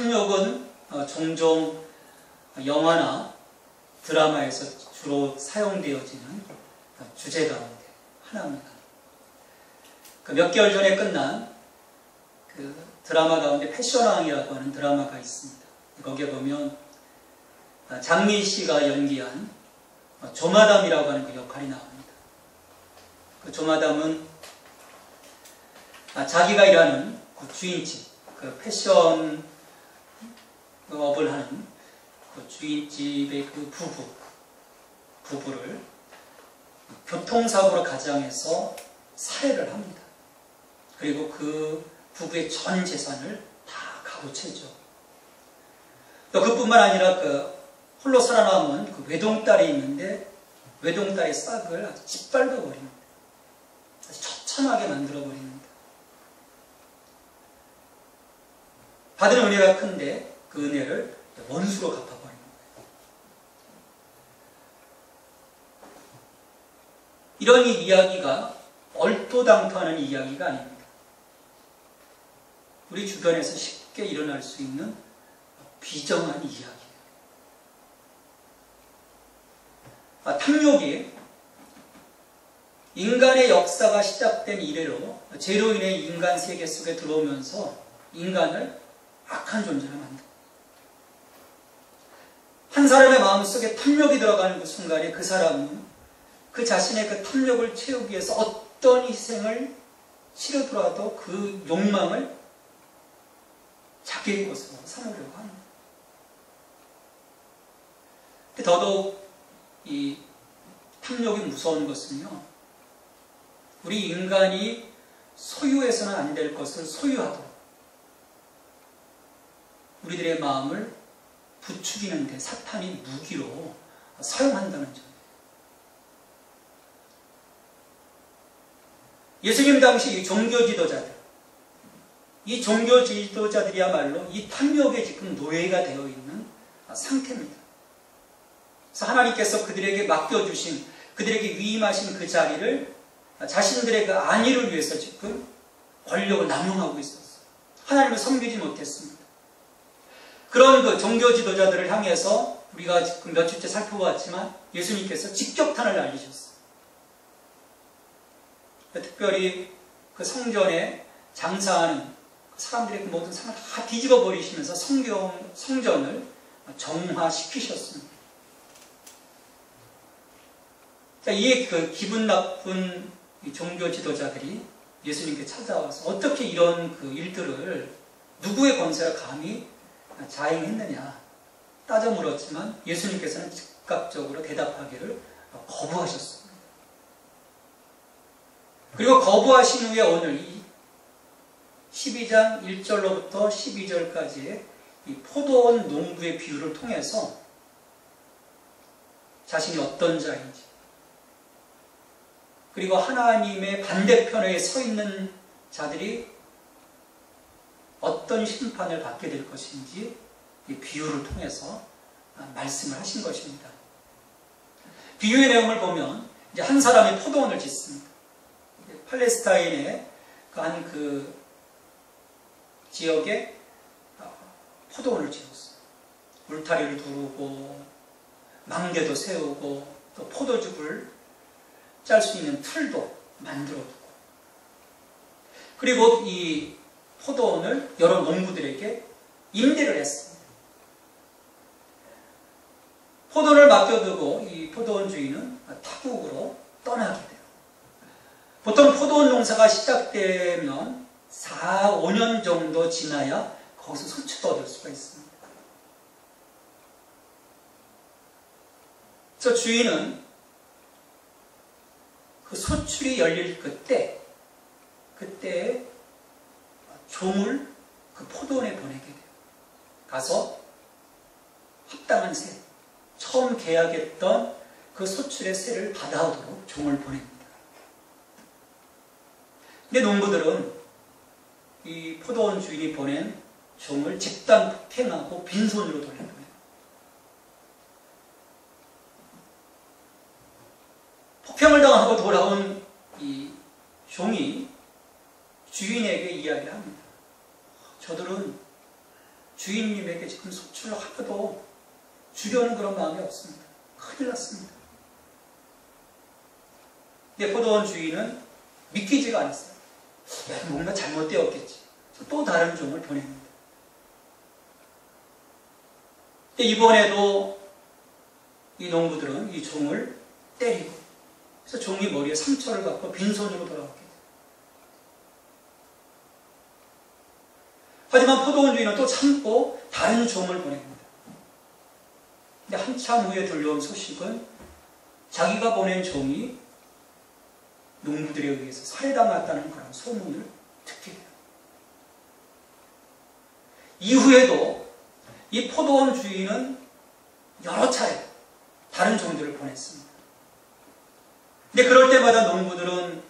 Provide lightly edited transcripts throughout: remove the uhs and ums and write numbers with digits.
탐욕은 종종 영화나 드라마에서 주로 사용되어지는 주제 가운데 하나입니다. 몇 개월 전에 끝난 그 드라마 가운데 패션왕이라고 하는 드라마가 있습니다. 거기에 보면 장민 씨가 연기한 조마담이라고 하는 그 역할이 나옵니다. 그 조마담은 자기가 일하는 그 주인집, 그 패션 업을 하는 그 주인집의 그 부부를 교통사고로 가장해서 살해를 합니다. 그리고 그 부부의 전 재산을 다 가로채죠. 또 그뿐만 아니라 그 홀로 살아남은 그 외동딸이 있는데 외동딸의 싹을 아주 짓밟아 버립니다. 아주 처참하게 만들어 버립니다. 받은 은혜가 큰데 그 은혜를 원수로 갚아버립니다. 이런 이야기가 얼토당토하는 이야기가 아닙니다. 우리 주변에서 쉽게 일어날 수 있는 비정한 이야기예요. 탐욕이 인간의 역사가 시작된 이래로 죄로 인해 인간 세계 속에 들어오면서 인간을 악한 존재로 만듭니다. 한 사람의 마음속에 탐욕이 들어가는 그 순간에 그 사람은 그 자신의 그 탐욕을 채우기 위해서 어떤 희생을 치르더라도 그 욕망을 자기의 것으로 삼으려고 합니다. 더더욱 이 탐욕이 무서운 것은요, 우리 인간이 소유해서는 안 될 것을 소유하도록 우리들의 마음을 부추기는 데 사탄이 무기로 사용한다는 점. 예수님 당시 이 종교 지도자들이야말로 이 탐욕에 지금 노예가 되어 있는 상태입니다. 그래서 하나님께서 그들에게 맡겨주신, 그들에게 위임하신 그 자리를 자신들의 그 안위를 위해서 지금 권력을 남용하고 있었어요. 하나님을 섬기지 못했습니다. 그런 그 종교 지도자들을 향해서 우리가 지금 몇 주째 살펴보았지만 예수님께서 직격탄을 날리셨어요. 특별히 그 성전에 장사하는 사람들의 그 모든 상을 다 뒤집어 버리시면서 성전을 정화시키셨습니다. 자, 이에 그 기분 나쁜 종교 지도자들이 예수님께 찾아와서 어떻게 이런 그 일들을 누구의 권세로 감히 자행했느냐 따져 물었지만 예수님께서는 즉각적으로 대답하기를 거부하셨습니다. 그리고 거부하신 후에 오늘 이 12장 1절로부터 12절까지의 이 포도원 농부의 비유를 통해서 자신이 어떤 자인지, 그리고 하나님의 반대편에 서 있는 자들이 어떤 심판을 받게 될 것인지 이 비유를 통해서 말씀을 하신 것입니다. 비유의 내용을 보면 이제 한 사람이 포도원을 짓습니다. 팔레스타인의 그 지역에 포도원을 지었어요. 울타리를 두르고 망대도 세우고 또 포도즙을 짤 수 있는 틀도 만들어두고, 그리고 이 포도원을 여러 농부들에게 임대를 했습니다. 포도원을 맡겨두고 이 포도원 주인은 타국으로 떠나게 돼요. 보통 포도원 농사가 시작되면 4, 5년 정도 지나야 거기서 소출도 얻을 수가 있습니다. 그래서 주인은 그 소출이 열릴 그때에 종을 그 포도원에 보내게 돼요. 가서 합당한 세, 처음 계약했던 그 소출의 세를 받아오도록 종을 보냅니다. 근데 농부들은 이 포도원 주인이 보낸 종을 집단 폭행하고 빈손으로 돌려보내요. 폭행을 당하고 돌아온 이 종이 주인에게 이야기를 합니다. 저들은 주인님에게 지금 소출을 하나도 주려는 그런 마음이 없습니다. 큰일 났습니다. 근데 포도원 주인은 믿기지가 않았어요. 뭔가 잘못되었겠지. 또 다른 종을 보냅니다. 근데 이번에도 이 농부들은 이 종을 때리고, 그래서 종이 머리에 상처를 받고 빈손으로 돌아오게 돼요. 하지만 포도원 주인은 또 참고 다른 종을 보냅니다. 근데 한참 후에 들려온 소식은 자기가 보낸 종이 농부들에 의해서 살해당했다는 그런 소문을 듣게 돼요. 이후에도 이 포도원 주인은 여러 차례 다른 종들을 보냈습니다. 근데 그럴 때마다 농부들은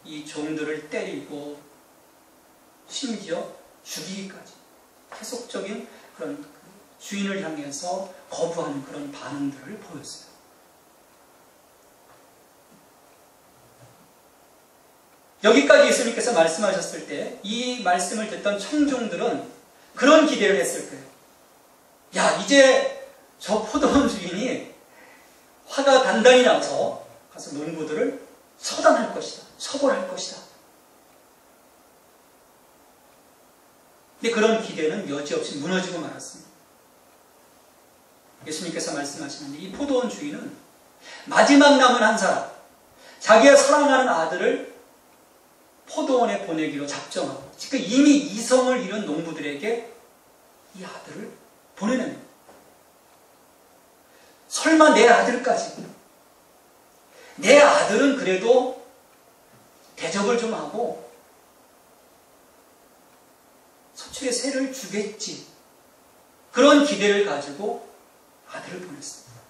이 종들을 때리고 심지어 죽이기까지 계속적인 그런 주인을 향해서 거부하는 그런 반응들을 보였어요. 여기까지 예수님께서 말씀하셨을 때 이 말씀을 듣던 청중들은 그런 기대를 했을 거예요. 야, 이제 저 포도원 주인이 화가 단단히 나서 가서 농부들을 처단할 것이다. 처벌할 것이다. 근데 그런 기대는 여지없이 무너지고 말았습니다. 예수님께서 말씀하시는데 이 포도원 주인은 마지막 남은 한 사람, 자기가 사랑하는 아들을 포도원에 보내기로 작정하고, 지금 이미 이성을 잃은 농부들에게 이 아들을 보내는 거예요. 설마 내 아들까지, 내 아들은 그래도 대접을 좀 하고 소출의 세를 주겠지, 그런 기대를 가지고 아들을 보냈습니다.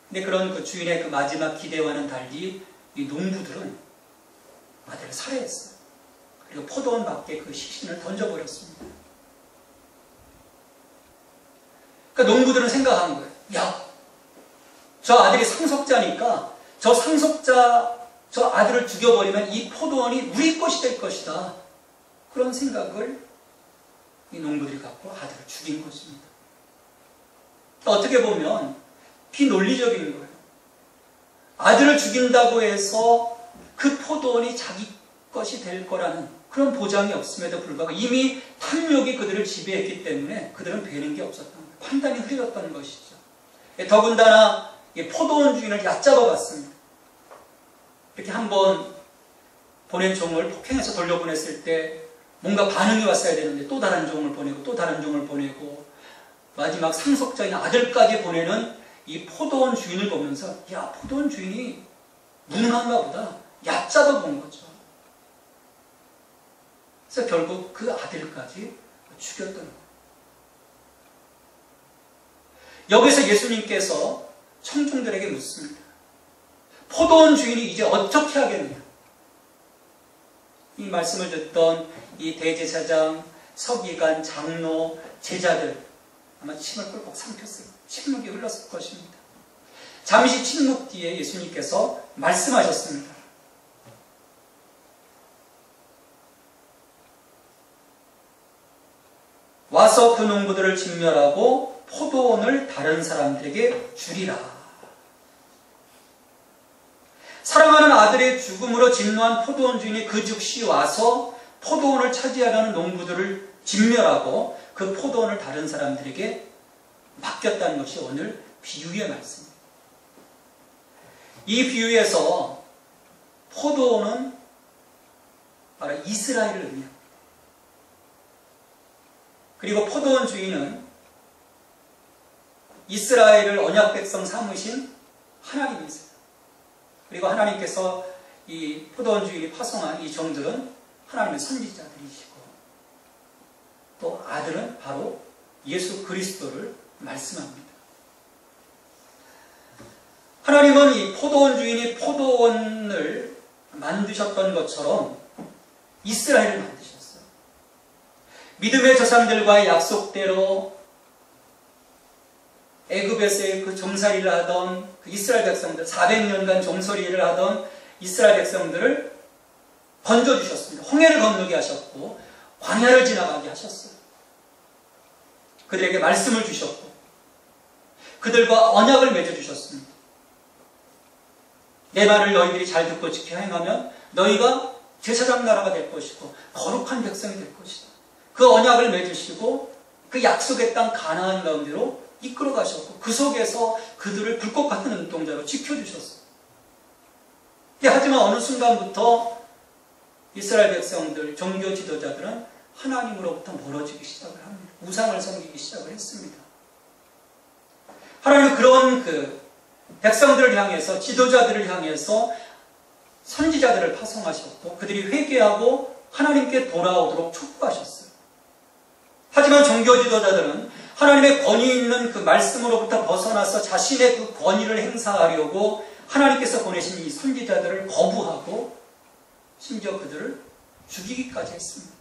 근데 그런 그 주인의 그 마지막 기대와는 달리 이 농부들은 아들을 살해했어요. 그리고 포도원 밖에 그 시신을 던져버렸습니다. 그러니까 농부들은 생각한 거예요. 야, 저 아들이 상속자니까 저 상속자, 저 아들을 죽여버리면 이 포도원이 우리 것이 될 것이다. 그런 생각을 이 농부들이 갖고 아들을 죽인 것입니다. 어떻게 보면 비논리적인 거예요. 아들을 죽인다고 해서 그 포도원이 자기 것이 될 거라는 그런 보장이 없음에도 불구하고 이미 탐욕이 그들을 지배했기 때문에 그들은 배는 게 없었던 거예요. 판단이 흐려졌던 것이죠. 더군다나 포도원 주인을 얕잡아 갔습니다. 이렇게 한번 보낸 종을 폭행해서 돌려보냈을 때 뭔가 반응이 왔어야 되는데 또 다른 종을 보내고 또 다른 종을 보내고 마지막 상속자인 아들까지 보내는 이 포도원 주인을 보면서 야, 포도원 주인이 무능한가 보다 얕잡아 본 거죠. 그래서 결국 그 아들까지 죽였던 거예요. 여기서 예수님께서 청중들에게 묻습니다. 포도원 주인이 이제 어떻게 하겠느냐? 이 말씀을 듣던 이 대제사장, 서기관, 장로, 제자들 아마 침을 꿀꺽 삼켰어요. 침묵이 흘렀을 것입니다. 잠시 침묵 뒤에 예수님께서 말씀하셨습니다. 와서 그 농부들을 진멸하고 포도원을 다른 사람들에게 주리라. 사랑하는 아들의 죽음으로 진노한 포도원 주인이 그 즉시 와서 포도원을 차지하려는 농부들을 진멸하고 그 포도원을 다른 사람들에게 맡겼다는 것이 오늘 비유의 말씀입니다. 이 비유에서 포도원은 바로 이스라엘을 의미합니다. 그리고 포도원 주인은 이스라엘을 언약 백성 삼으신 하나님이세요. 그리고 하나님께서 이 포도원 주인이 파송한 이 종들은 하나님의 선지자들이시고 또 아들은 바로 예수 그리스도를 말씀합니다. 하나님은 이 포도원 주인이 포도원을 만드셨던 것처럼 이스라엘을 만드셨어요. 믿음의 조상들과의 약속대로 애굽에서의 그 종살이를 하던 그 이스라엘 백성들, 400년간 종살이를 하던 이스라엘 백성들을 건져주셨습니다. 홍해를 건너게 하셨고 광야를 지나가게 하셨어요. 그들에게 말씀을 주셨고 그들과 언약을 맺어주셨습니다. 내 말을 너희들이 잘 듣고 지켜 행하면 너희가 제사장 나라가 될 것이고 거룩한 백성이 될 것이다. 그 언약을 맺으시고 그 약속의 땅 가나안 가운데로 이끌어 가셨고 그 속에서 그들을 불꽃 같은 눈동자로 지켜주셨어요. 하지만 어느 순간부터 이스라엘 백성들, 종교 지도자들은 하나님으로부터 멀어지기 시작을 합니다. 우상을 섬기기 시작을 했습니다. 하나님은 그런 백성들을 향해서, 지도자들을 향해서 선지자들을 파송하셨고 그들이 회개하고 하나님께 돌아오도록 촉구하셨어요. 하지만 종교 지도자들은 하나님의 권위 있는 그 말씀으로부터 벗어나서 자신의 그 권위를 행사하려고 하나님께서 보내신 이 선지자들을 거부하고 심지어 그들을 죽이기까지 했습니다.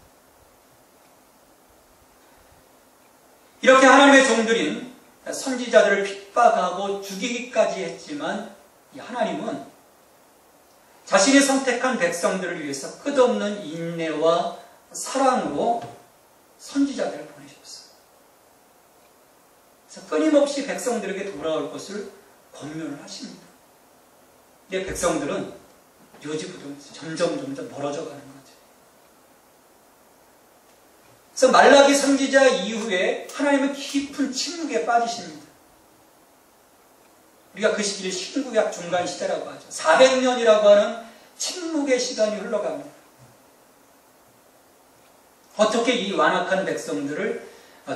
이렇게 하나님의 종들인 선지자들을 핍박하고 죽이기까지 했지만 하나님은 자신이 선택한 백성들을 위해서 끝없는 인내와 사랑으로 선지자들을 보내셨어요. 그래서 끊임없이 백성들에게 돌아올 것을 권면을 하십니다. 근데 백성들은 요지부동 점점 멀어져 가는 거죠. 그래서 말라기 선지자 이후에 하나님은 깊은 침묵에 빠지십니다. 우리가 그 시기를 신구약 중간 시대라고 하죠. 400년이라고 하는 침묵의 시간이 흘러갑니다. 어떻게 이 완악한 백성들을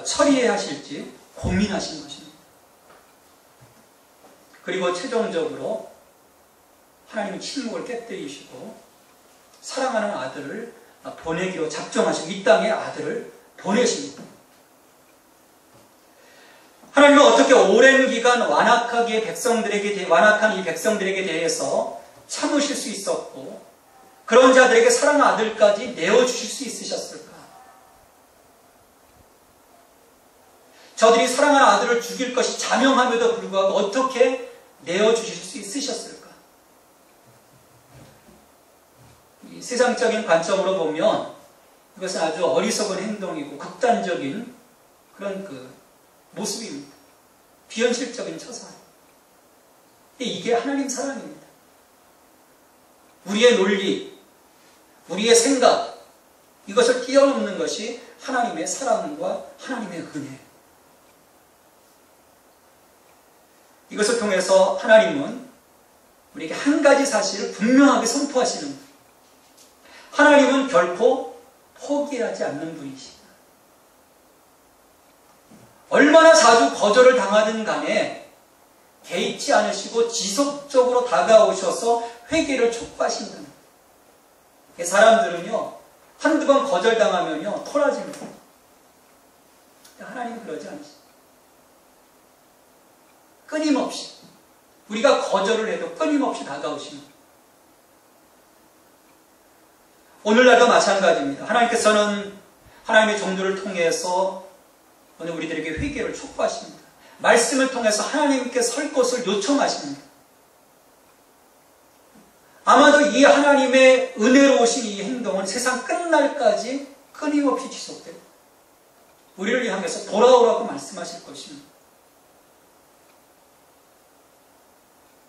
처리해야 하실지 고민하신 것입니다. 그리고 최종적으로 하나님은 침묵을 깨뜨리시고 사랑하는 아들을 보내기로 작정하시고 이 땅에 아들을 보내십니다. 하나님은 어떻게 오랜 기간 완악한 이 백성들에게 대해서 참으실 수 있었고 그런 자들에게 사랑하는 아들까지 내어주실 수 있으셨을까? 저들이 사랑하는 아들을 죽일 것이 자명함에도 불구하고 어떻게 내어주실 수 있으셨을까? 이 세상적인 관점으로 보면 이것은 아주 어리석은 행동이고 극단적인 그런 모습입니다. 비현실적인 처사예요. 이게 하나님 사랑입니다. 우리의 논리, 우리의 생각, 이것을 뛰어넘는 것이 하나님의 사랑과 하나님의 은혜예요. 이것을 통해서 하나님은 우리에게 한 가지 사실을 분명하게 선포하시는 거예요. 하나님은 결코 포기하지 않는 분이시다. 얼마나 자주 거절을 당하든 간에 개의치 않으시고 지속적으로 다가오셔서 회개를 촉구하신다는 거예요. 사람들은요, 한두 번 거절당하면요, 토라집니다. 하나님은 그러지 않으십니다. 끊임없이, 우리가 거절을 해도 끊임없이 다가오십니다. 오늘날도 마찬가지입니다. 하나님께서는 하나님의 종들을 통해서 오늘 우리들에게 회개를 촉구하십니다. 말씀을 통해서 하나님께 설 것을 요청하십니다. 아마도 이 하나님의 은혜로우신 이 행동은 세상 끝날까지 끊임없이 지속되고 우리를 향해서 돌아오라고 말씀하실 것입니다.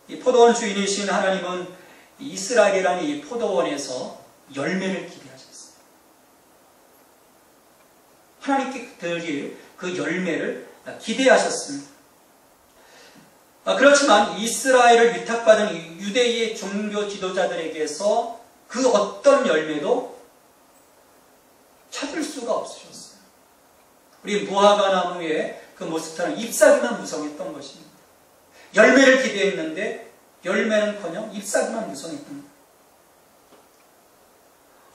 이 포도원 주인이신 하나님은 이스라엘이라는 이 포도원에서 열매를 기대하셨어요. 하나님께 드릴 그 열매를 기대하셨습니다. 그렇지만 이스라엘을 위탁받은 유대의 종교 지도자들에게서 그 어떤 열매도 찾을 수가 없으셨어요. 우리 무화과 나무의 그 모습처럼 잎사귀만 무성했던 것입니다. 열매를 기대했는데 열매는커녕 잎사귀만 무성했던 겁니다.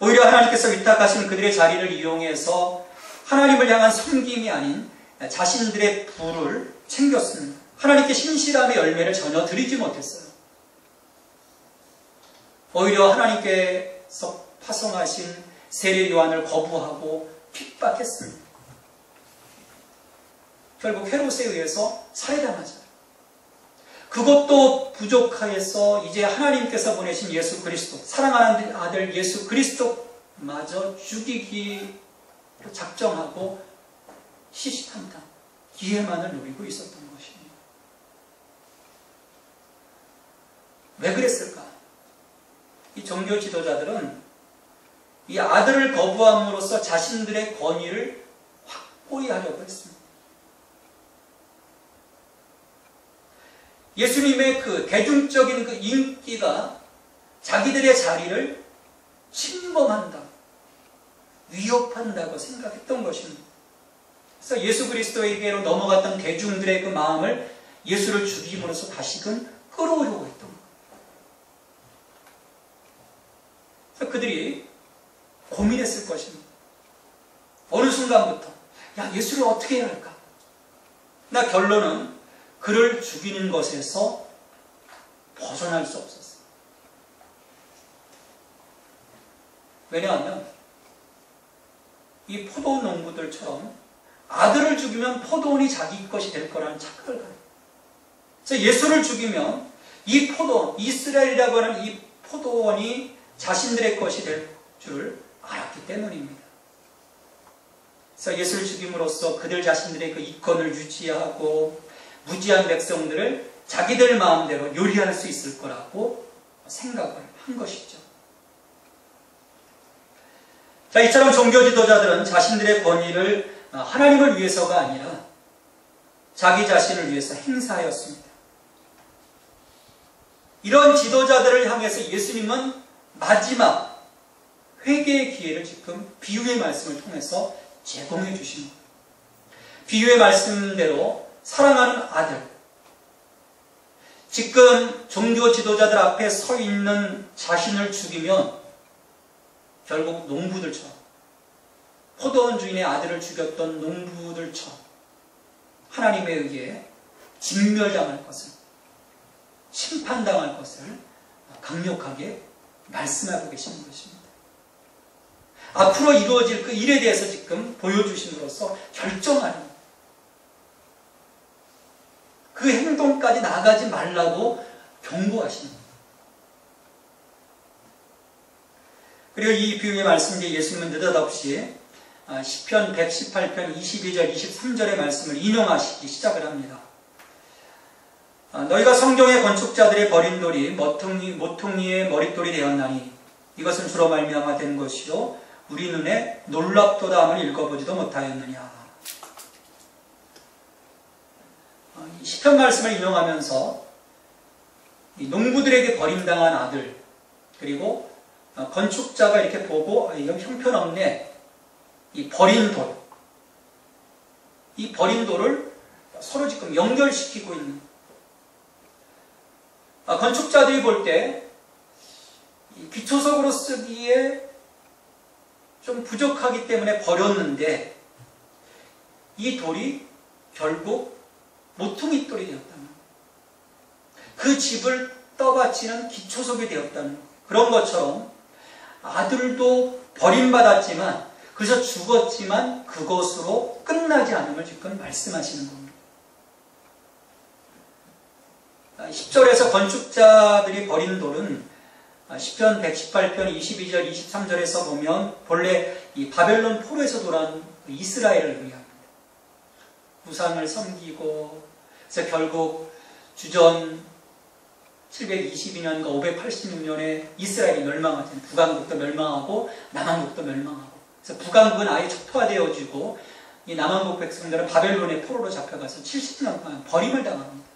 오히려 하나님께서 위탁하신 그들의 자리를 이용해서 하나님을 향한 섬김이 아닌 자신들의 부를 챙겼습니다. 하나님께 신실함의 열매를 전혀 드리지 못했어요. 오히려 하나님께서 파송하신 세례 요한을 거부하고 핍박했습니다. 결국 헤롯에 의해서 살해당하죠. 그것도 부족하여서 이제 하나님께서 보내신 예수 그리스도, 사랑하는 아들 예수 그리스도마저 죽이기 작정하고 시시탐탐 기회만을 노리고 있었던 것입니다. 왜 그랬을까? 이 종교 지도자들은 이 아들을 거부함으로써 자신들의 권위를 확고히 하려고 했습니다. 예수님의 그 대중적인 그 인기가 자기들의 자리를 침범한다, 위협한다고 생각했던 것입니다. 그래서 예수 그리스도에게로 넘어갔던 대중들의 그 마음을 예수를 죽임으로써 다시금 끌어오려고 했던 거예요. 그래서 그들이 고민했을 것입니다. 어느 순간부터 야, 예수를 어떻게 해야 할까? 나 결론은 그를 죽이는 것에서 벗어날 수 없었어요. 왜냐하면 이 포도 농부들처럼 아들을 죽이면 포도원이 자기 것이 될 거라는 착각을 가요. 그래서 예수를 죽이면 이 포도원, 이스라엘이라고 하는 이 포도원이 자신들의 것이 될 줄 알았기 때문입니다. 그래서 예수를 죽임으로써 그들 자신들의 그 이권을 유지하고 무지한 백성들을 자기들 마음대로 요리할 수 있을 거라고 생각을 한 것이죠. 자, 이처럼 종교 지도자들은 자신들의 권위를 하나님을 위해서가 아니라 자기 자신을 위해서 행사하였습니다. 이런 지도자들을 향해서 예수님은 마지막 회개의 기회를 지금 비유의 말씀을 통해서 제공해 주십니다. 비유의 말씀대로 사랑하는 아들, 지금 종교 지도자들 앞에 서 있는 자신을 죽이면 결국 농부들처럼, 포도원 주인의 아들을 죽였던 농부들처럼 하나님에 의해 진멸당할 것을, 심판당할 것을 강력하게 말씀하고 계시는 것입니다. 앞으로 이루어질 그 일에 대해서 지금 보여주심으로써 결정하는, 그 행동까지 나아가지 말라고 경고하십니다. 그리고 이 비유의 말씀 이제 예수님은 느닷없이 시편 118편 22절 23절의 말씀을 인용하시기 시작을 합니다. 너희가 성경의 건축자들의 버린 돌이 모퉁이의 머릿돌이 되었나니 이것은 주로 말미암아 된 것이요 우리 눈에 놀랍도다 함을 읽어보지도 못하였느냐. 이 시편 말씀을 인용하면서 이 농부들에게 버림당한 아들, 그리고 건축자가 이렇게 보고 이건 형편없네, 이 버린 돌, 이 버린 돌을 서로 지금 연결시키고 있는, 건축자들이 볼 때 기초석으로 쓰기에 좀 부족하기 때문에 버렸는데 이 돌이 결국 모퉁이 돌이 되었다는, 그 집을 떠받치는 기초석이 되었다는, 그런 것처럼 아들도 버림받았지만, 그래서 죽었지만 그것으로 끝나지 않음을 지금 말씀하시는 겁니다. 10절에서 건축자들이 버린 돌은 시편 118편 22절 23절에서 보면 본래 이 바벨론 포로에서 돌아온 이스라엘을 의미합니다. 우상을 섬기고, 그래서 결국 주전 722년과 586년에 이스라엘이 멸망하죠. 북왕국도 멸망하고 남왕국도 멸망하고, 그래서 북왕국은 아예 척토화되어지고 이 남왕국 백성들은 바벨론의 포로로 잡혀가서 70년 동안 버림을 당합니다.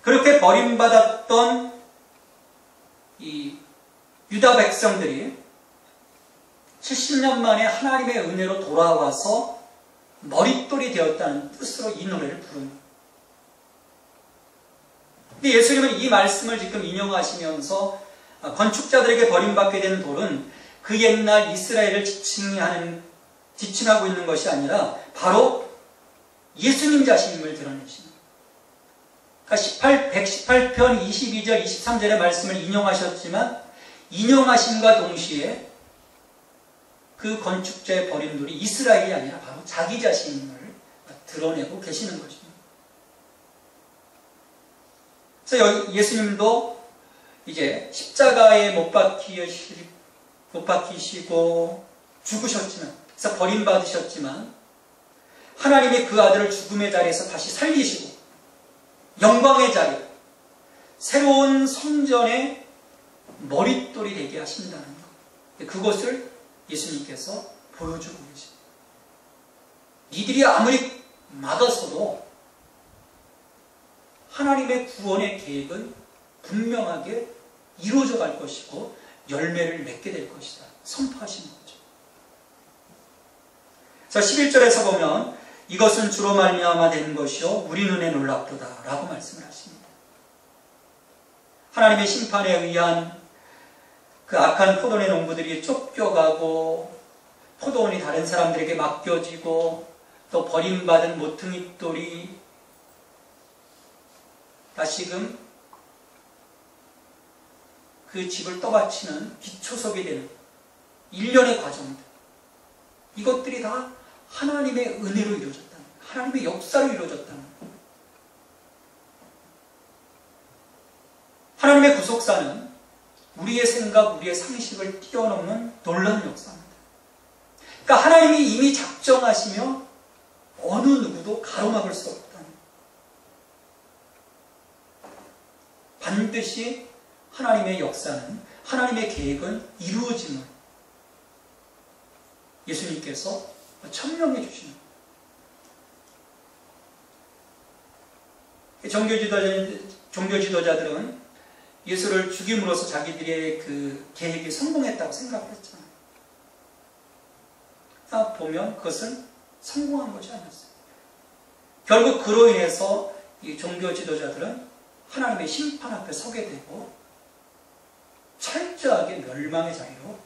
그렇게 버림받았던 이 유다 백성들이 70년 만에 하나님의 은혜로 돌아와서 머릿돌이 되었다는 뜻으로 이 노래를 부릅니다. 근데 예수님은 이 말씀을 지금 인용하시면서 건축자들에게 버림받게 된 돌은 그 옛날 이스라엘을 지칭하고 있는 것이 아니라 바로 예수님 자신임을 드러내십니다. 그러니까 118편 22절 23절의 말씀을 인용하셨지만 인용하심과 동시에 그 건축자의 버린 돌이 이스라엘이 아니라 바로 자기 자신임을 드러내고 계시는 것입니다. 그래서 예수님도 이제 십자가에 못 박히시고 죽으셨지만 그래서 버림받으셨지만 하나님이 그 아들을 죽음의 자리에서 다시 살리시고 영광의 자리, 새로운 성전의 머릿돌이 되게 하신다는 것. 그것을 예수님께서 보여주고 계십니다. 이들이 아무리 막아서도 하나님의 구원의 계획은 분명하게 이루어져 갈 것이고 열매를 맺게 될 것이다. 선포하신 거죠. 자, 11절에서 보면 이것은 주로 말미암아 된 것이요 우리 눈에 놀랍도다 라고 말씀을 하십니다. 하나님의 심판에 의한 그 악한 포도원의 농부들이 쫓겨가고 포도원이 다른 사람들에게 맡겨지고 또 버림받은 모퉁이돌이 다시금 그 집을 떠받치는 기초석이 되는 일련의 과정입니다. 이것들이 다 하나님의 은혜로 이루어졌다는 거예요. 하나님의 역사로 이루어졌다는 거예요. 하나님의 구속사는 우리의 생각, 우리의 상식을 뛰어넘는 놀라운 역사입니다. 그러니까 하나님이 이미 작정하시며 어느 누구도 가로막을 수 없다는 거예요. 반드시 하나님의 역사는, 하나님의 계획은 이루어짐을 예수님께서 천명해 주시는 거예요. 종교 지도자들은 예수를 죽임으로써 자기들의 그 계획이 성공했다고 생각했잖아요. 보면 그것은 성공한 것이 아니었어요. 결국 그로 인해서 이 종교 지도자들은 하나님의 심판 앞에 서게 되고 철저하게 멸망의 자리로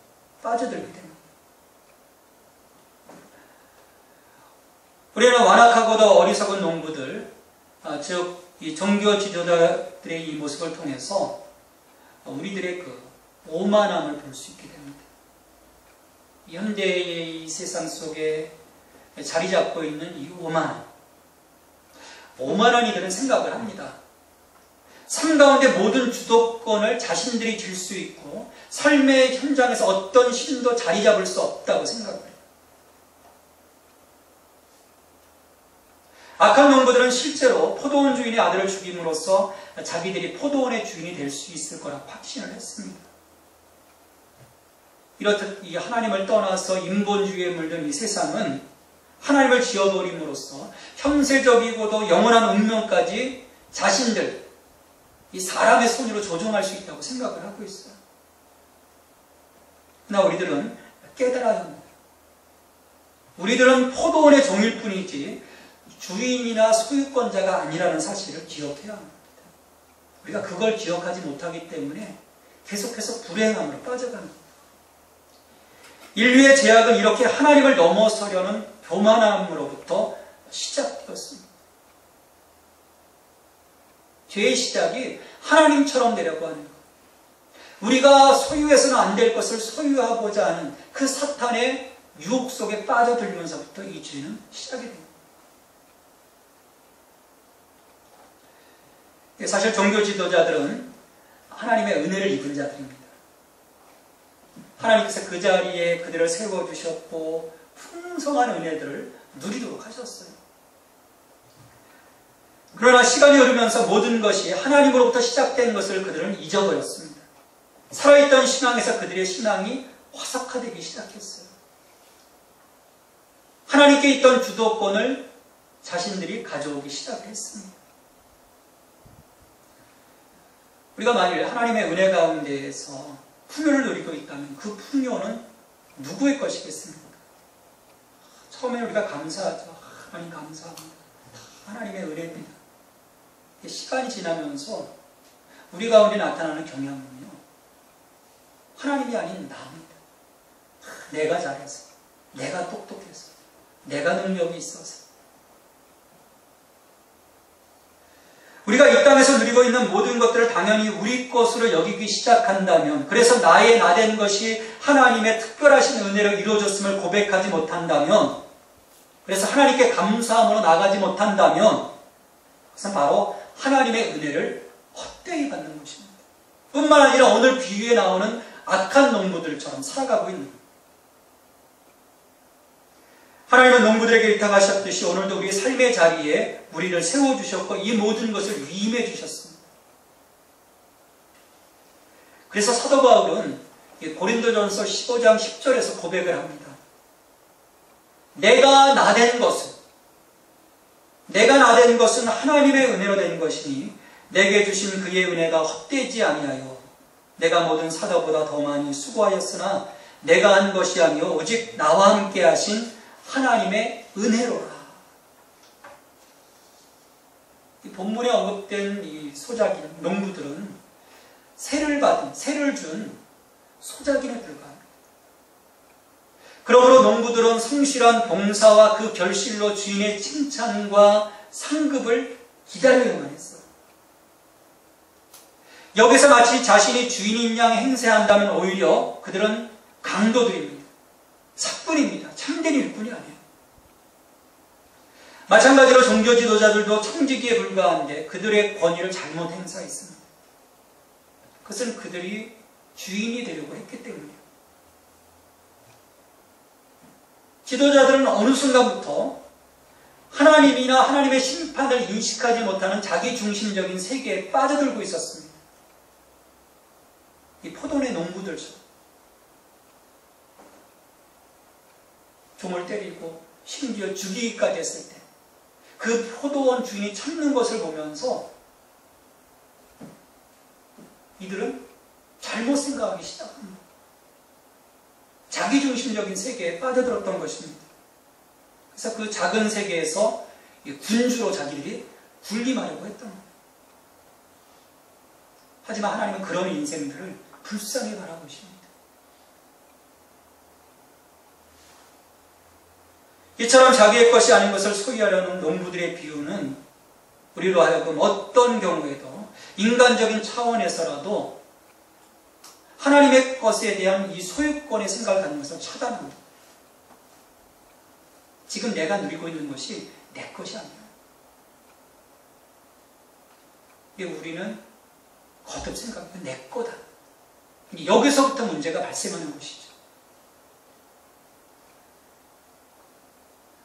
빠져들게 됩니다. 우리는 완악하고도 어리석은 농부들, 즉 이 종교 지도자들의 이 모습을 통해서 우리들의 그 오만함을 볼 수 있게 됩니다. 현대의 이 세상 속에 자리 잡고 있는 이 오만한 이들은 생각을 합니다. 삶 가운데 모든 주도권을 자신들이 질 수 있고 삶의 현장에서 어떤 신도 자리 잡을 수 없다고 생각을 해요. 악한 농부들은 실제로 포도원 주인의 아들을 죽임으로써 자기들이 포도원의 주인이 될 수 있을 거라고 확신을 했습니다. 이렇듯 이 하나님을 떠나서 인본주의에 물든 이 세상은 하나님을 지어버림으로써 현세적이고도 영원한 운명까지 자신들, 이 사람의 손으로 조종할 수 있다고 생각을 하고 있어요. 그러나 우리들은 깨달아야 합니다. 우리들은 포도원의 종일 뿐이지 주인이나 소유권자가 아니라는 사실을 기억해야 합니다. 우리가 그걸 기억하지 못하기 때문에 계속해서 불행함으로 빠져갑니다. 인류의 죄악은 이렇게 하나님을 넘어서려는 교만함으로부터 시작되었습니다. 죄의 시작이 하나님처럼 되려고 하는 것. 우리가 소유해서는 안 될 것을 소유하고자 하는 그 사탄의 유혹 속에 빠져들면서부터 이 죄는 시작이 됩니다. 사실 종교 지도자들은 하나님의 은혜를 입은 자들입니다. 하나님께서 그 자리에 그들을 세워주셨고 풍성한 은혜들을 누리도록 하셨어요. 그러나 시간이 흐르면서 모든 것이 하나님으로부터 시작된 것을 그들은 잊어버렸습니다. 살아있던 신앙에서 그들의 신앙이 화석화되기 시작했어요. 하나님께 있던 주도권을 자신들이 가져오기 시작했습니다. 우리가 만일 하나님의 은혜 가운데에서 풍요를 누리고 있다면 그 풍요는 누구의 것이겠습니까? 처음에 우리가 감사하죠. 하나님 감사합니다. 하나님의 은혜입니다. 시간이 지나면서 우리 가운데 나타나는 경향은요, 하나님이 아닌 나입니다. 내가 잘해서, 내가 똑똑해서, 내가 능력이 있어서. 우리가 이 땅에서 누리고 있는 모든 것들을 당연히 우리 것으로 여기기 시작한다면, 그래서 나의 나된 것이 하나님의 특별하신 은혜로 이루어졌음을 고백하지 못한다면, 그래서 하나님께 감사함으로 나가지 못한다면, 그것은 바로 하나님의 은혜를 헛되이 받는 것입니다. 뿐만 아니라 오늘 비유에 나오는 악한 농부들처럼 살아가고 있는 거예요. 하나님은 농부들에게 일탁하셨듯이 오늘도 우리의 삶의 자리에 우리를 세워주셨고 이 모든 것을 위임해 주셨습니다. 그래서 사도 바울은 고린도전서 15장 10절에서 고백을 합니다. 내가 나된 것은 하나님의 은혜로 된 것이니 내게 주신 그의 은혜가 헛되지 아니하여 내가 모든 사도보다 더 많이 수고하였으나 내가 한 것이 아니요 오직 나와 함께 하신 하나님의 은혜로라. 이 본문에 언급된 이 소작인 농부들은 세를 준 소작인에 불과합니다. 그러므로 농부들은 성실한 봉사와 그 결실로 주인의 칭찬과 상급을 기다려야만 했어요. 여기서 마치 자신이 주인인 양 행세한다면 오히려 그들은 강도들입니다. 사꾼입니다. 참된 일꾼이 아니에요. 마찬가지로 종교 지도자들도 청지기에 불과한데 그들의 권위를 잘못 행사했습니다. 그것은 그들이 주인이 되려고 했기 때문이에요. 지도자들은 어느 순간부터 하나님이나 하나님의 심판을 인식하지 못하는 자기중심적인 세계에 빠져들고 있었습니다. 이 포도원의 농부들처럼 종을 때리고 심지어 죽이기까지 했을 때 그 포도원 주인이 참는 것을 보면서 이들은 잘못 생각하기 시작합니다. 자기중심적인 세계에 빠져들었던 것입니다. 그래서 그 작은 세계에서 군주로 자기들이 군림하려고 했던 겁니다. 하지만 하나님은 그런 인생들을 불쌍히 바라보십니다. 이처럼 자기의 것이 아닌 것을 소유하려는 농부들의 비유는 우리로 하여금 어떤 경우에도 인간적인 차원에서라도 하나님의 것에 대한 이 소유권의 생각을 갖는 것을 차단합니다. 지금 내가 누리고 있는 것이 내 것이 아니야. 우리는 거듭 생각하면 내 거다. 여기서부터 문제가 발생하는 것이죠.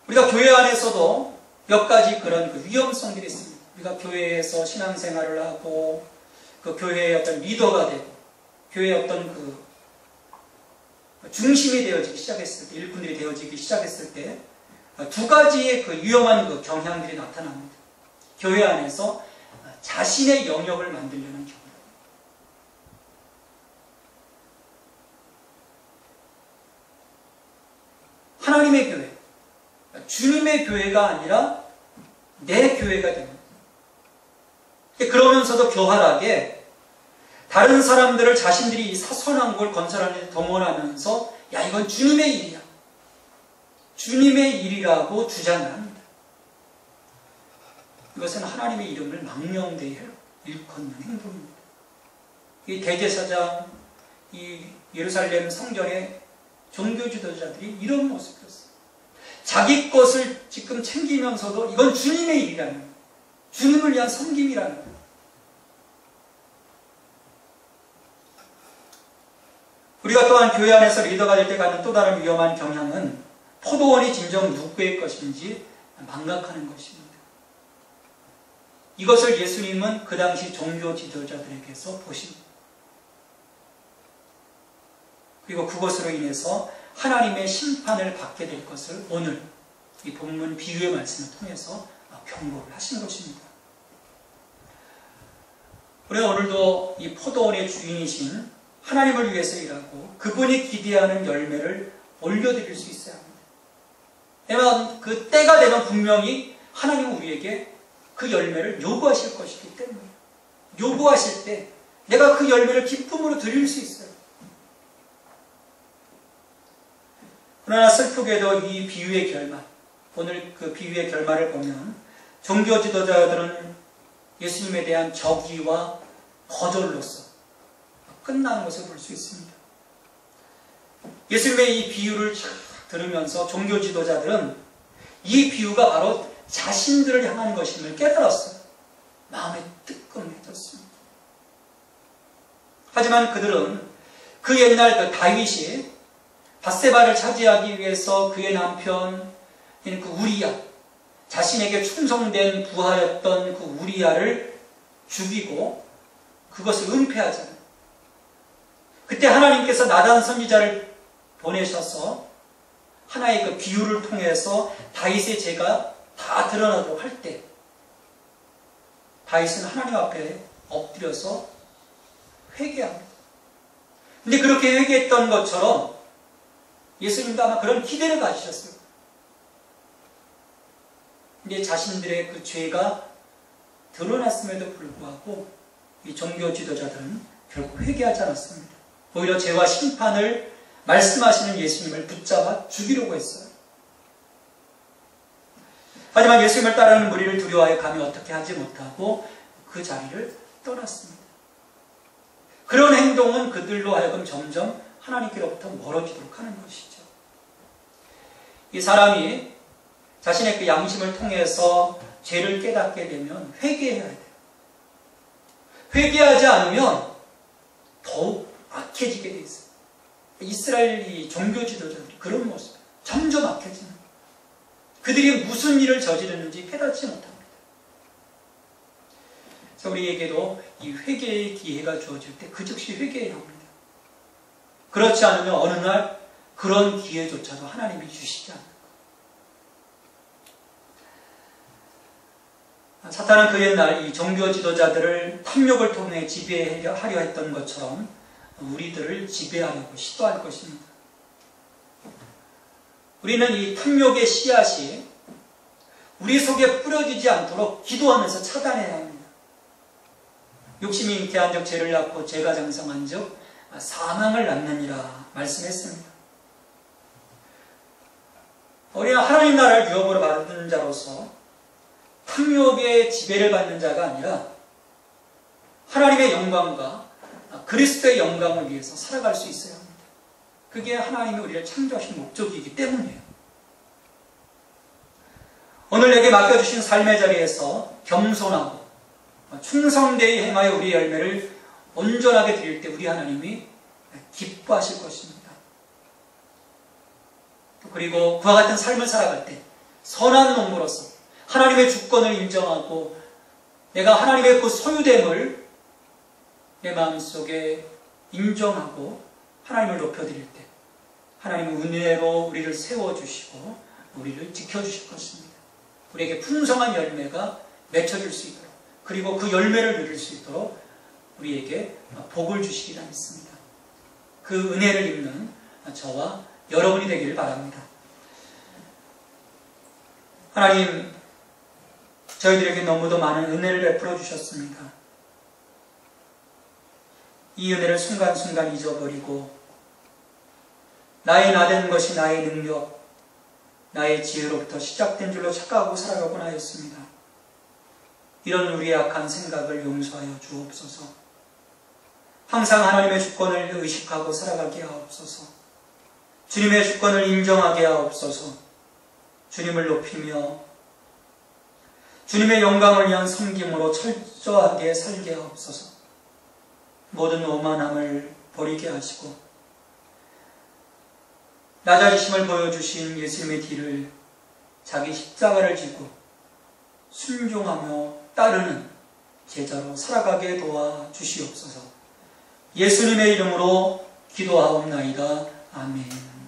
우리가 교회 안에서도 몇 가지 그런 위험성들이 있습니다. 우리가 교회에서 신앙생활을 하고 그 교회의 어떤 리더가 되고 교회의 어떤 그 중심이 되어지기 시작했을 때, 일꾼들이 되어지기 시작했을 때 두 가지의 그 위험한 그 경향들이 나타납니다. 교회 안에서 자신의 영역을 만들려는 경우. 하나님의 교회, 주님의 교회가 아니라 내 교회가 됩니다. 그러면서도 교활하게 다른 사람들을 자신들이 사소한 걸 건설하는 데 동원하면서 야 이건 주님의 일이야. 주님의 일이라고 주장을 합니다. 이것은 하나님의 이름을 망령되이 일컫는 행동입니다. 이 대제사장, 이 예루살렘 성전의 종교 지도자들이 이런 모습이었어요. 자기 것을 지금 챙기면서도 이건 주님의 일이라는 거예요. 주님을 위한 섬김이라는 거예요. 우리가 또한 교회 안에서 리더가 될 때 갖는 또 다른 위험한 경향은 포도원이 진정 누구의 것인지 망각하는 것입니다. 이것을 예수님은 그 당시 종교 지도자들에게서 보십니다. 그리고 그것으로 인해서 하나님의 심판을 받게 될 것을 오늘 이 본문 비유의 말씀을 통해서 경고를 하신 것입니다. 우리는 오늘도 이 포도원의 주인이신 하나님을 위해서 일하고 그분이 기대하는 열매를 올려드릴 수 있어야 합니다. 왜냐하면 그 때가 되면 분명히 하나님은 우리에게 그 열매를 요구하실 것이기 때문에 요구하실 때 내가 그 열매를 기쁨으로 드릴 수 있어요. 그러나 슬프게도 이 비유의 결말, 오늘 그 비유의 결말을 보면 종교 지도자들은 예수님에 대한 적의와 거절로서 끝나는 것을 볼 수 있습니다. 예수님의 이 비유를 들으면서 종교 지도자들은 이 비유가 바로 자신들을 향하는 것임을 깨달았어요. 마음에 뜨끔해졌습니다. 하지만 그들은 그 옛날 그 다윗이 밧세바를 차지하기 위해서 그의 남편 그 우리야, 자신에게 충성된 부하였던 그 우리야를 죽이고 그것을 은폐하잖아요. 그때 하나님께서 나단 선지자를 보내셔서 하나의 그 비유를 통해서 다윗의 죄가 다 드러나도록 할 때 다윗은 하나님 앞에 엎드려서 회개합니다. 근데 그렇게 회개했던 것처럼 예수님도 아마 그런 기대를 가지셨어요. 근데 자신들의 그 죄가 드러났음에도 불구하고 이 종교 지도자들은 결국 회개하지 않았습니다. 오히려 죄와 심판을 말씀하시는 예수님을 붙잡아 죽이려고 했어요. 하지만 예수님을 따르는 무리를 두려워하여 감히 어떻게 하지 못하고 그 자리를 떠났습니다. 그런 행동은 그들로 하여금 점점 하나님께로부터 멀어지도록 하는 것이죠. 이 사람이 자신의 그 양심을 통해서 죄를 깨닫게 되면 회개해야 돼요. 회개하지 않으면 더욱 악해지게 돼 있어요. 이스라엘 이 종교 지도자들이 그런 모습, 점점 악해지는 거예요. 그들이 무슨 일을 저지르는지 깨닫지 못합니다. 그래서 우리에게도 이 회개의 기회가 주어질 때 그 즉시 회개해야 합니다. 그렇지 않으면 어느 날 그런 기회조차도 하나님이 주시지 않을 거예요. 사탄은 그 옛날 이 종교 지도자들을 탐욕을 통해 지배하려 했던 것처럼 우리들을 지배하려고 시도할 것입니다. 우리는 이 탐욕의 씨앗이 우리 속에 뿌려지지 않도록 기도하면서 차단해야 합니다. 욕심이 잉태한 적 죄를 낳고 죄가 장성한 적 사망을 낳느니라 말씀했습니다. 우리는 하나님 나라를 유업으로 받은 자로서 탐욕의 지배를 받는 자가 아니라 하나님의 영광과 그리스도의 영광을 위해서 살아갈 수 있어야 합니다. 그게 하나님이 우리를 창조하신 목적이기 때문이에요. 오늘 내게 맡겨주신 삶의 자리에서 겸손하고 충성되이 행하여 우리의 열매를 온전하게 드릴 때 우리 하나님이 기뻐하실 것입니다. 그리고 그와 같은 삶을 살아갈 때 선한 농부로서 하나님의 주권을 인정하고 내가 하나님의 그 소유됨을 내 마음속에 인정하고 하나님을 높여드릴 때 하나님은 은혜로 우리를 세워주시고 우리를 지켜주실 것입니다. 우리에게 풍성한 열매가 맺혀질 수 있도록 그리고 그 열매를 누릴 수 있도록 우리에게 복을 주시리라 믿습니다. 그 은혜를 입는 저와 여러분이 되기를 바랍니다. 하나님, 저희들에게 너무도 많은 은혜를 베풀어 주셨습니다. 이 은혜를 순간순간 잊어버리고 나의 나된 것이 나의 능력, 나의 지혜로부터 시작된 줄로 착각하고 살아가곤 하였습니다. 이런 우리의 악한 생각을 용서하여 주옵소서. 항상 하나님의 주권을 의식하고 살아가게 하옵소서. 주님의 주권을 인정하게 하옵소서. 주님을 높이며 주님의 영광을 위한 섬김으로 철저하게 살게 하옵소서. 모든 오만함을 버리게 하시고 낮아지심을 보여주신 예수님의 뒤를 자기 십자가를 지고 순종하며 따르는 제자로 살아가게 도와주시옵소서. 예수님의 이름으로 기도하옵나이다. 아멘.